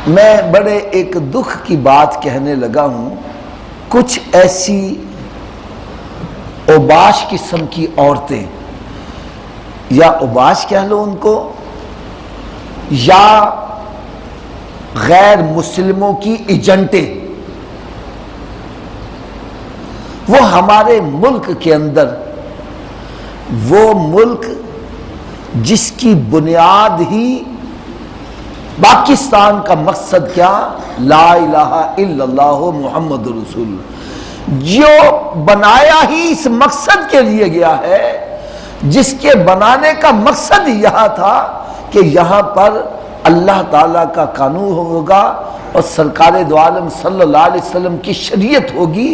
میں بڑے ایک دکھ کی بات کہنے لگا ہوں، کچھ ایسی اوباش قسم کی عورتیں، یا اوباش کہہ لو ان کو، یا غیر مسلموں کی ایجنٹیں، وہ ہمارے ملک کے اندر، وہ ملک جس کی بنیاد ہی پاکستان کا مقصد کیا، لا الہ الا اللہ محمد رسول اللہ، جو بنایا ہی اس مقصد کے لیے گیا ہے، جس کے بنانے کا مقصد یہاں تھا کہ یہاں پر اللہ تعالیٰ کا قانون ہوگا اور سرکار دو عالم صلی اللہ علیہ وسلم کی شریعت ہوگی،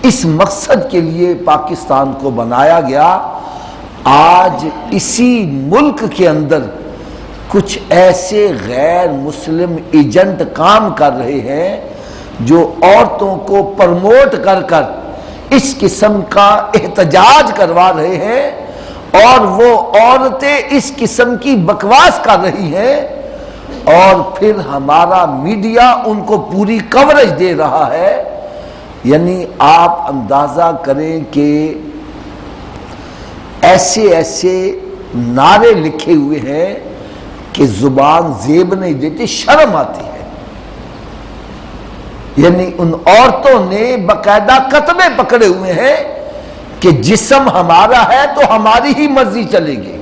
اس مقصد کے لیے پاکستان کو بنایا گیا۔ آج اسی ملک کے اندر کچھ ایسے غیر مسلم ایجنٹ کام کر رہے ہیں جو عورتوں کو پرموٹ کر کر اس قسم کا احتجاج کروا رہے ہیں، اور وہ عورتیں اس قسم کی بکواس کر رہی ہیں، اور پھر ہمارا میڈیا ان کو پوری کوریج دے رہا ہے۔ یعنی آپ اندازہ کریں کہ ایسے ایسے نعرے لکھے ہوئے ہیں کہ زبان زیب نہیں دیتی، شرم آتی ہے۔ یعنی ان عورتوں نے باقاعدہ کتبے پکڑے ہوئے ہیں کہ جسم ہمارا ہے تو ہماری ہی مرضی چلے گی،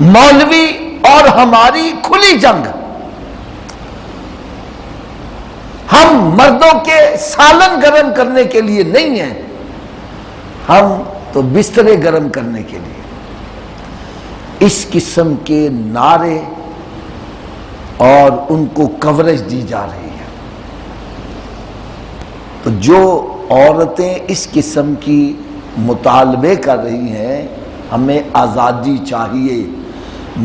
مولوی اور ہماری کھلی جنگ، ہم مردوں کے سالن گرم کرنے کے لیے نہیں ہیں، ہم تو بسترے گرم کرنے کے لیے۔ اس قسم کے نعرے اور ان کو کوریج دی جا رہی ہے۔ تو جو عورتیں اس قسم کی مطالبے کر رہی ہیں، ہمیں آزادی چاہیے،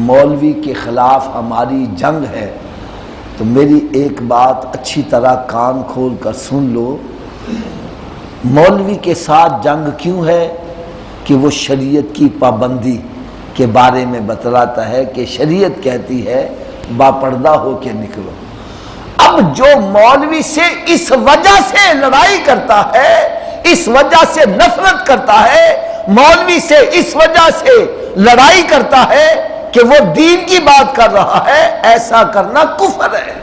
مولوی کے خلاف ہماری جنگ ہے، تو میری ایک بات اچھی طرح کان کھول کر سن لو، مولوی کے ساتھ جنگ کیوں ہے؟ کہ وہ شریعت کی پابندی کے بارے میں بتلاتا ہے کہ شریعت کہتی ہے باپردہ ہو کے نکلو۔ اب جو مولوی سے اس وجہ سے لڑائی کرتا ہے، اس وجہ سے نفرت کرتا ہے، مولوی سے اس وجہ سے لڑائی کرتا ہے کہ وہ دین کی بات کر رہا ہے، ایسا کرنا کفر ہے۔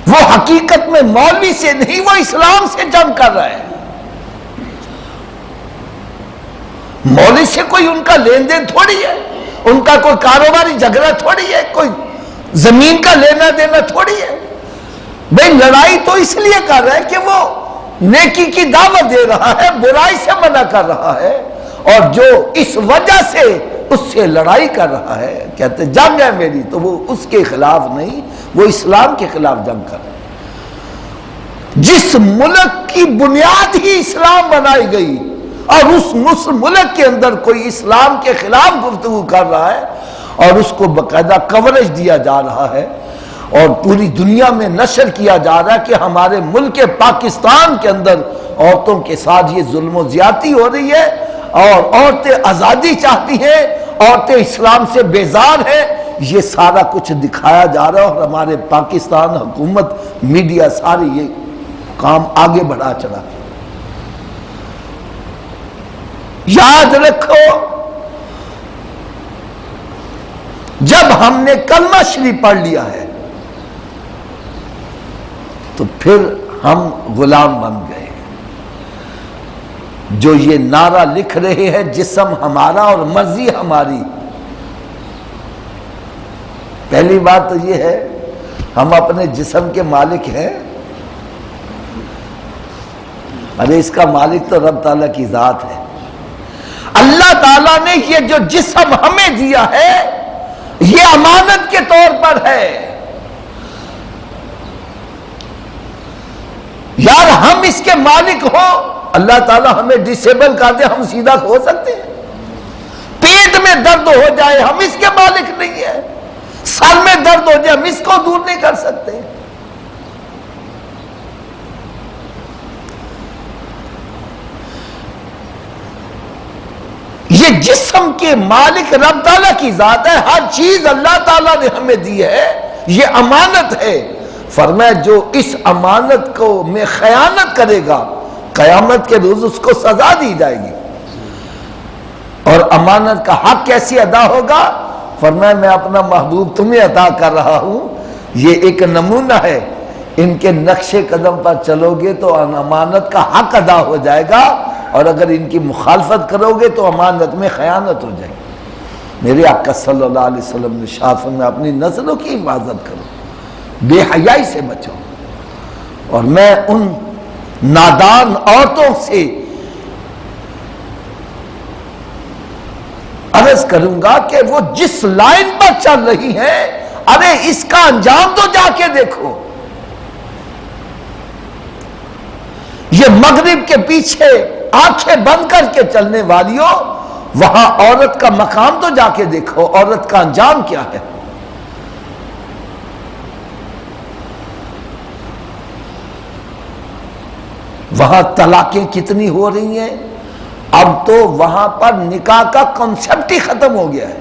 وہ حقیقت میں مولوی سے نہیں، وہ اسلام سے جنگ کر رہا ہے۔ مولوی سے کوئی ان کا لین دین تھوڑی ہے، ان کا کوئی کاروباری جھگڑا تھوڑی ہے، کوئی زمین کا لینا دینا تھوڑی ہے۔ بھئی لڑائی تو اس لیے کر رہا ہے کہ وہ نیکی کی دعوت دے رہا ہے، برائی سے منع کر رہا ہے، اور جو اس وجہ سے اس سے لڑائی کر رہا ہے، کہتے جنگ ہے میری، تو وہ اس کے خلاف نہیں، وہ اسلام کے خلاف جنگ کر رہا ہے۔ جس ملک کی بنیاد ہی اسلام بنائی گئی، اور اس ملک کے اندر کوئی اسلام کے خلاف گفتگو کر رہا ہے، اور اس کو باقاعدہ کوریج دیا جا رہا ہے، اور پوری دنیا میں نشر کیا جا رہا ہے کہ ہمارے ملک پاکستان کے اندر عورتوں کے ساتھ یہ ظلم و زیادتی ہو رہی ہے، اور عورتیں آزادی چاہتی ہیں، عورتیں اسلام سے بیزار ہیں، یہ سارا کچھ دکھایا جا رہا ہے، اور ہمارے پاکستان حکومت، میڈیا ساری یہ کام آگے بڑھا چلا۔ یاد رکھو، جب ہم نے کلمہ شریف پڑھ لیا ہے تو پھر ہم غلام بن گئے۔ جو یہ نعرہ لکھ رہے ہیں جسم ہمارا اور مرضی ہماری، پہلی بات تو یہ ہے ہم اپنے جسم کے مالک ہیں؟ ارے اس کا مالک تو رب تعالیٰ کی ذات ہے۔ اللہ تعالیٰ نے یہ جو جسم ہمیں دیا ہے، یہ امانت کے طور پر ہے۔ یار ہم اس کے مالک ہوں، اللہ تعالیٰ ہمیں ڈسیبل کر دے، ہم سیدھا ہو سکتے ہیں؟ پیٹ میں درد ہو جائے ہم اس کے مالک نہیں ہیں، سر میں درد ہو جائے ہم اس کو دور نہیں کر سکتے۔ یہ جسم کے مالک رب تعالیٰ کی ذات ہے، ہر چیز اللہ تعالیٰ نے ہمیں دی ہے، یہ امانت ہے۔ فرمایا جو اس امانت کو میں خیانت کرے گا قیامت کے روز اس کو سزا دی جائے گی۔ اور امانت کا حق کیسے ادا ہوگا؟ فرمایا میں اپنا محبوب تمہیں عطا کر رہا ہوں، یہ ایک نمونہ ہے، ان کے نقش قدم پر چلو گے تو امانت کا حق ادا ہو جائے گا، اور اگر ان کی مخالفت کرو گے تو امانت میں خیانت ہو جائے گی۔ میرے آقا صلی اللہ علیہ وسلم نے شافن میں اپنی نسلوں کی حفاظت کرو، بے حیائی سے بچو، اور میں ان نادان عورتوں سے عرض کروں گا کہ وہ جس لائن پر چل رہی ہیں، ارے اس کا انجام تو جا کے دیکھو۔ یہ مغرب کے پیچھے آنکھیں بند کر کے چلنے والیوں، وہاں عورت کا مقام تو جا کے دیکھو، عورت کا انجام کیا ہے۔ وہاں طلاقیں کتنی ہو رہی ہیں، اب تو وہاں پر نکاح کا کنسپٹ ہی ختم ہو گیا ہے،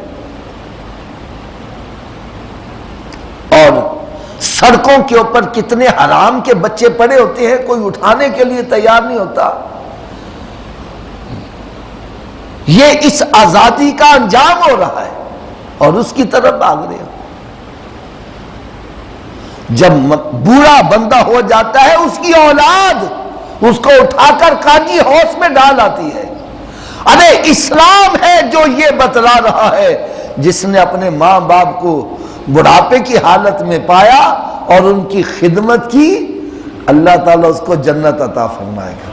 اور سڑکوں کے اوپر کتنے حرام کے بچے پڑے ہوتے ہیں، کوئی اٹھانے کے لیے تیار نہیں ہوتا۔ یہ اس آزادی کا انجام ہو رہا ہے اور اس کی طرف بھاگ رہے ہو۔ جب بوڑھا بندہ ہو جاتا ہے، اس کی اولاد اس کو اٹھا کر قاضی ہاؤس میں ڈال آتی ہے۔ ارے اسلام ہے جو یہ بتلا رہا ہے، جس نے اپنے ماں باپ کو بڑھاپے کی حالت میں پایا اور ان کی خدمت کی، اللہ تعالیٰ اس کو جنت عطا فرمائے گا۔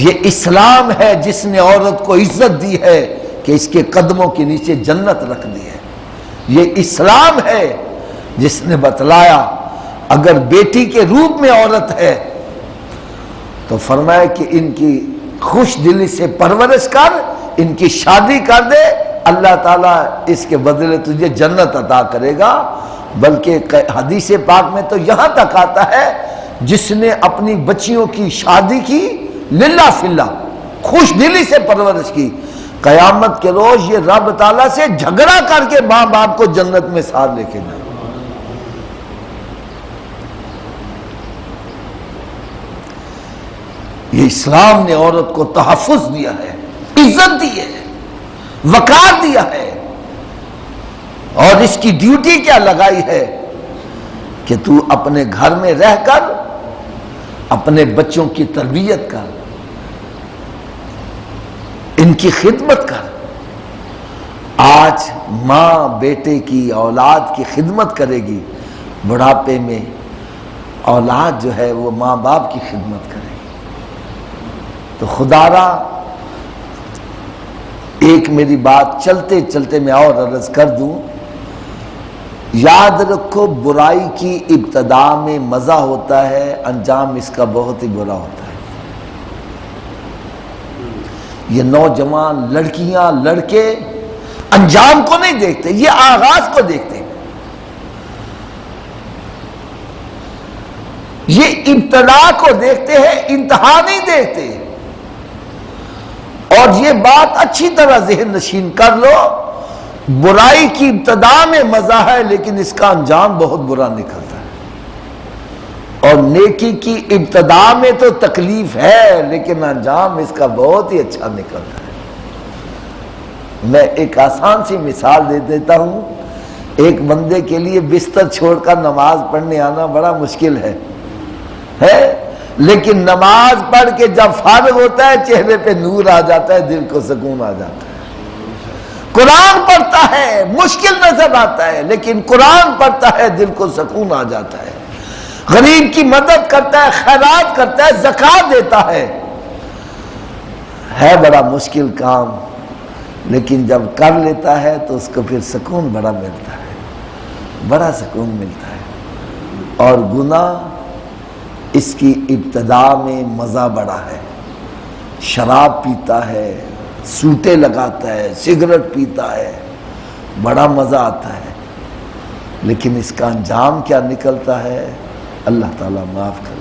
یہ اسلام ہے جس نے عورت کو عزت دی ہے کہ اس کے قدموں کے نیچے جنت رکھ دی ہے۔ یہ اسلام ہے جس نے بتلایا اگر بیٹی کے روپ میں عورت ہے تو فرمایا کہ ان کی خوش دلی سے پرورش کر، ان کی شادی کر دے، اللہ تعالیٰ اس کے بدلے تجھے جنت عطا کرے گا۔ بلکہ حدیث پاک میں تو یہاں تک آتا ہے جس نے اپنی بچیوں کی شادی کی للہ فی اللہ، خوش دلی سے پرورش کی، قیامت کے روز یہ رب تعالیٰ سے جھگڑا کر کے ماں باپ کو جنت میں ساتھ لے کے جائے۔ یہ اسلام نے عورت کو تحفظ دیا ہے، عزت دی ہے، وقار دیا ہے، اور اس کی ڈیوٹی کیا لگائی ہے کہ تو اپنے گھر میں رہ کر اپنے بچوں کی تربیت کر، ان کی خدمت کر۔ آج ماں بیٹے کی، اولاد کی خدمت کرے گی، بڑھاپے میں اولاد جو ہے وہ ماں باپ کی خدمت کرے گی۔ تو خدا را ایک میری بات چلتے چلتے میں اور عرض کر دوں، یاد رکھو برائی کی ابتدا میں مزہ ہوتا ہے، انجام اس کا بہت ہی برا ہوتا ہے۔ یہ نوجوان لڑکیاں لڑکے انجام کو نہیں دیکھتے، یہ آغاز کو دیکھتے ہیں، یہ ابتدا کو دیکھتے ہیں، انتہا نہیں دیکھتے۔ اور یہ بات اچھی طرح ذہن نشین کر لو، برائی کی ابتدا میں مزہ ہے لیکن اس کا انجام بہت برا نکلتا ہے، اور نیکی کی ابتدا میں تو تکلیف ہے لیکن انجام اس کا بہت ہی اچھا نکلتا ہے۔ میں ایک آسان سی مثال دے دیتا ہوں، ایک بندے کے لیے بستر چھوڑ کر نماز پڑھنے آنا بڑا مشکل ہے، لیکن نماز پڑھ کے جب فارغ ہوتا ہے چہرے پہ نور آ جاتا ہے، دل کو سکون آ جاتا ہے۔ قرآن پڑھتا ہے مشکل نظر آتا ہے لیکن قرآن پڑھتا ہے دل کو سکون آ جاتا ہے۔ غریب کی مدد کرتا ہے، خیرات کرتا ہے، زکوٰۃ دیتا ہے بڑا مشکل کام، لیکن جب کر لیتا ہے تو اس کو پھر سکون بڑا ملتا ہے، بڑا سکون ملتا ہے۔ اور گناہ اس کی ابتدا میں مزہ بڑا ہے، شراب پیتا ہے، سوٹے لگاتا ہے، سگریٹ پیتا ہے، بڑا مزہ آتا ہے، لیکن اس کا انجام کیا نکلتا ہے اللہ تعالیٰ معاف کرے۔